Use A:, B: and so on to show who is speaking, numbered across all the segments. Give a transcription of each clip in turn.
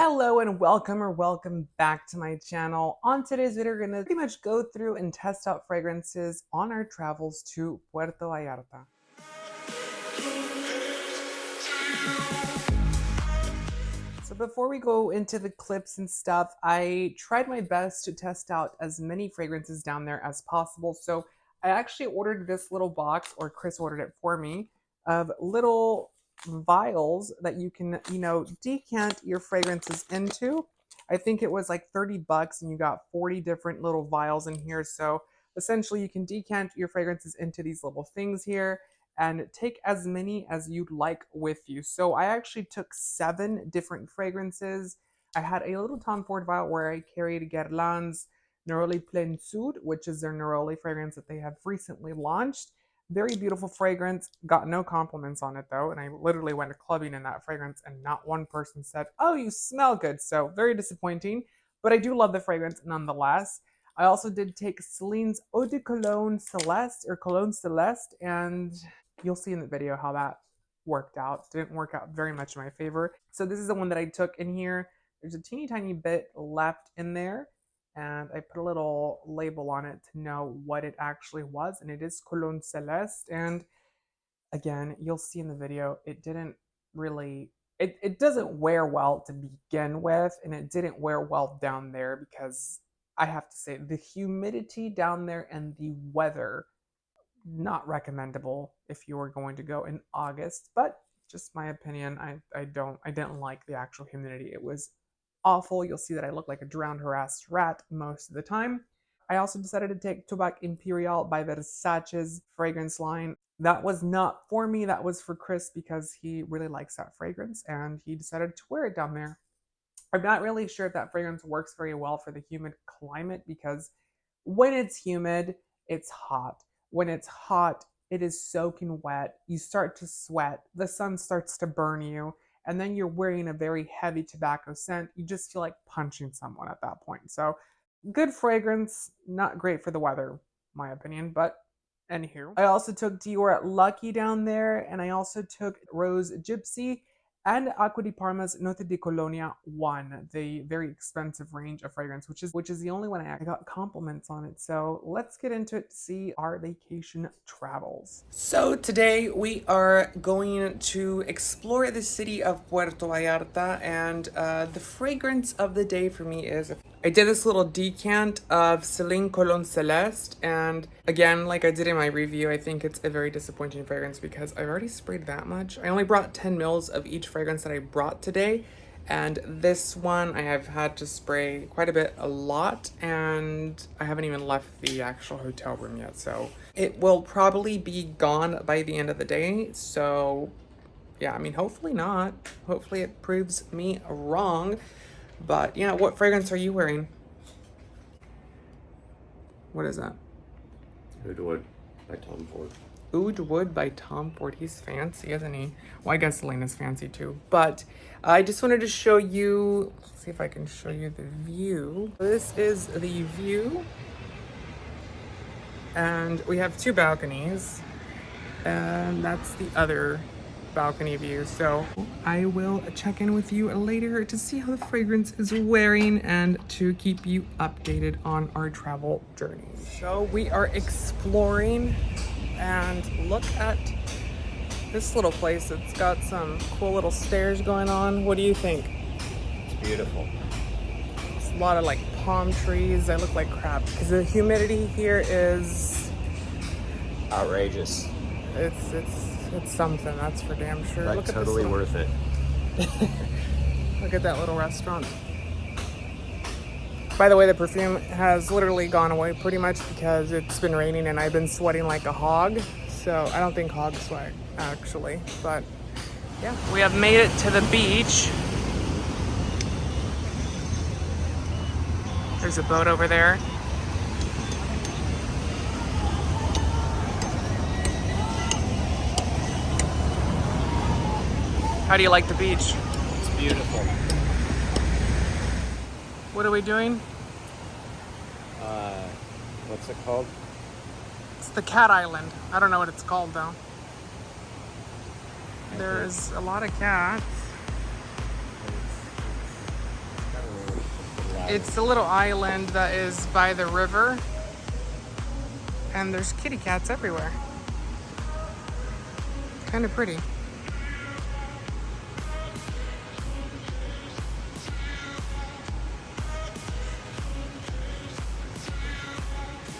A: Hello and welcome back to my channel. On today's video, we're gonna pretty much go through and test out fragrances on our travels to Puerto Vallarta. So before we go into the clips and stuff, I tried my best to test out as many fragrances down there as possible. So I actually ordered this little box, or Chris ordered it for me, of little vials that you can, decant your fragrances into. I think it was like 30 bucks and you got 40 different little vials in here. So essentially you can decant your fragrances into these little things here and take as many as you'd like with you. So I actually took 7 different fragrances. I had a little Tom Ford vial where I carried Guerlain's Neroli Plein Sud, which is their Neroli fragrance that they have recently launched. Very beautiful fragrance. Got no compliments on it though, and I literally went clubbing in that fragrance and not one person said, "Oh, you smell good." So very disappointing, but I do love the fragrance nonetheless. I also did take Celine's Eau de Cologne Celeste, or Cologne Celeste, and you'll see in the video how that worked out. Didn't work out very much in my favor. So this is the one that I took in here. There's a teeny tiny bit left in there, and I put a little label on it to know what it actually was, and it is Cologne Celeste. And again, you'll see in the video, it didn't really, it doesn't wear well to begin with, and it didn't wear well down there because I have to say the humidity down there and the weather, not recommendable if you were going to go in August, but just my opinion. I didn't like the actual humidity. It was awful. You'll see that I look like a drowned, harassed rat most of the time. I also decided to take Tobac Imperial by Versace's fragrance line. That was not for me, that was for Chris because he really likes that fragrance and he decided to wear it down there. I'm not really sure if that fragrance works very well for the humid climate because when it's humid, it's hot. When it's hot, it is soaking wet. You start to sweat. The sun starts to burn you. And then you're wearing a very heavy tobacco scent. You just feel like punching someone at that point. So good fragrance, not great for the weather, my opinion, but anywho. I also took Dior at Lucky down there, and I also took Rose Gypsy and Acqua di Parma's Note di Colonia 1, the very expensive range of fragrance, which is the only one I got compliments on it. So let's get into it to see our vacation travels. So today we are going to explore the city of Puerto Vallarta, and the fragrance of the day for me is, I did this little decant of Celine Cologne Celeste, and again, like I did in my review, I think it's a very disappointing fragrance because I've already sprayed that much. I only brought 10 mils of each fragrance that I brought today, and this one I have had to spray quite a lot, and I haven't even left the actual hotel room yet, so it will probably be gone by the end of the day. So yeah, I mean, hopefully not. Hopefully it proves me wrong. But yeah, what fragrance are you wearing? What is that?
B: Oud Wood by Tom Ford.
A: Oud Wood by Tom Ford. He's fancy, isn't he? Well, I guess Celine is fancy too. But I just wanted to show you, let's see if I can show you the view. This is the view. And we have 2 balconies. And that's the other balcony view. So I will check in with you later to see how the fragrance is wearing and to keep you updated on our travel journey. So we are exploring, and look at this little place. It's got some cool little stairs going on. What do you think?
B: It's beautiful.
A: It's a lot of like palm trees. I look like crap because the humidity here is
B: Outrageous.
A: It's something, that's for damn sure.
B: But
A: look
B: totally
A: at
B: worth it.
A: Look at that little restaurant. By the way, the perfume has literally gone away pretty much because it's been raining and I've been sweating like a hog. So I don't think hogs sweat actually, but yeah. We have made it to the beach. There's a boat over there. How do you like the beach?
B: It's beautiful.
A: What are we doing?
B: What's it called?
A: It's the Cat Island. I don't know what it's called though. There's a lot of cats. It's a little island that is by the river, and there's kitty cats everywhere. Kind of pretty.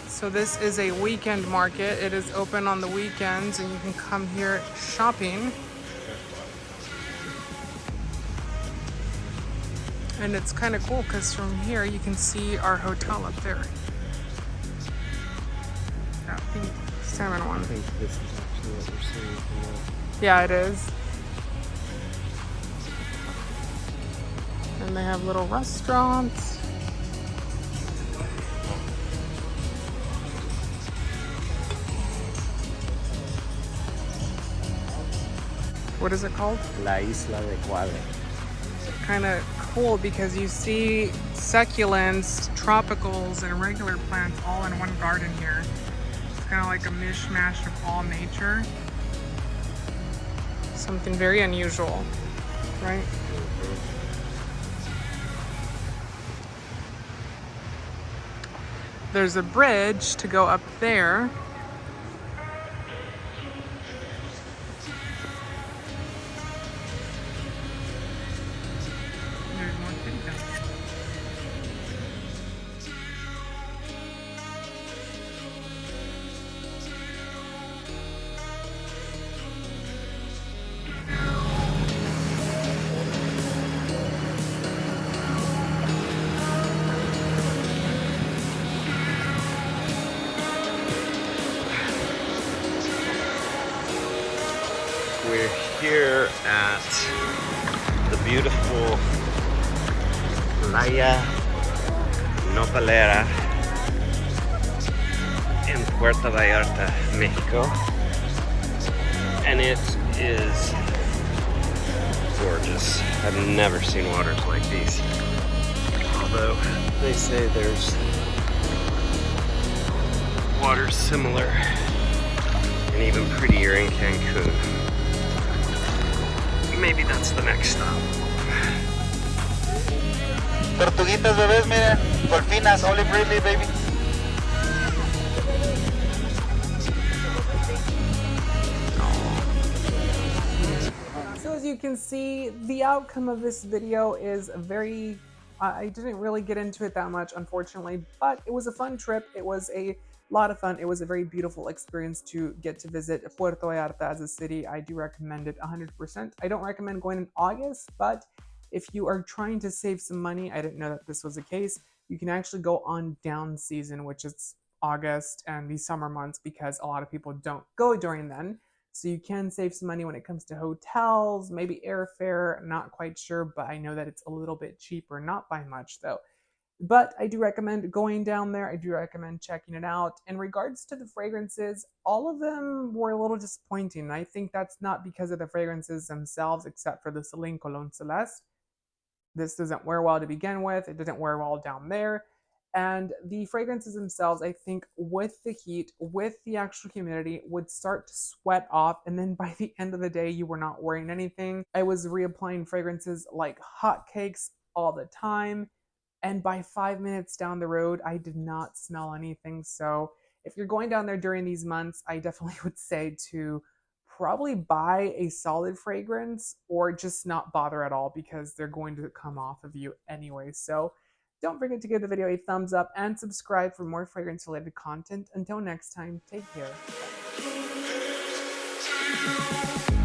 A: So this is a weekend market. It is open on the weekends and you can come here shopping. And it's kind of cool because from here you can see our hotel up there. That pink salmon one.
B: I think this is actually what we're seeing from
A: Yeah, it is. And they have little restaurants. What is it called?
B: La Isla de Guale.
A: Kind of cool because you see succulents, tropicals, and regular plants all in one garden here. It's kind of like a mishmash of all nature. Something very unusual, right? There's a bridge to go up there. There's more kitty cats.
B: We're here at the beautiful Playa Nopalera in Puerto Vallarta, Mexico. And it is gorgeous. I've never seen waters like these. Although they say there's water similar and even prettier in Cancun. Maybe that's the next stop.
C: Tortuguitas bebés, miren, golfinas, olive ridley, baby.
A: So as you can see, the outcome of this video is very, I didn't really get into it that much, unfortunately, but it was a fun trip. It was a lot of fun. It was a very beautiful experience to get to visit Puerto Vallarta as a city. I do recommend it 100%. I don't recommend going in August, but if you are trying to save some money, I didn't know that this was the case, you can actually go on down season, which is August and the summer months, because a lot of people don't go during then. So you can save some money when it comes to hotels, maybe airfare, not quite sure, but I know that it's a little bit cheaper, not by much though. But I do recommend going down there. I do recommend checking it out. In regards to the fragrances, all of them were a little disappointing. I think that's not because of the fragrances themselves, except for the Celine Cologne Celeste. This doesn't wear well to begin with. It didn't wear well down there. And the fragrances themselves, I think with the heat, with the actual humidity, would start to sweat off. And then by the end of the day, you were not wearing anything. I was reapplying fragrances like hotcakes all the time. And by 5 minutes down the road, I did not smell anything. So if you're going down there during these months, I definitely would say to probably buy a solid fragrance or just not bother at all, because they're going to come off of you anyway. So don't forget to give the video a thumbs up and subscribe for more fragrance related content. Until next time, take care. Bye.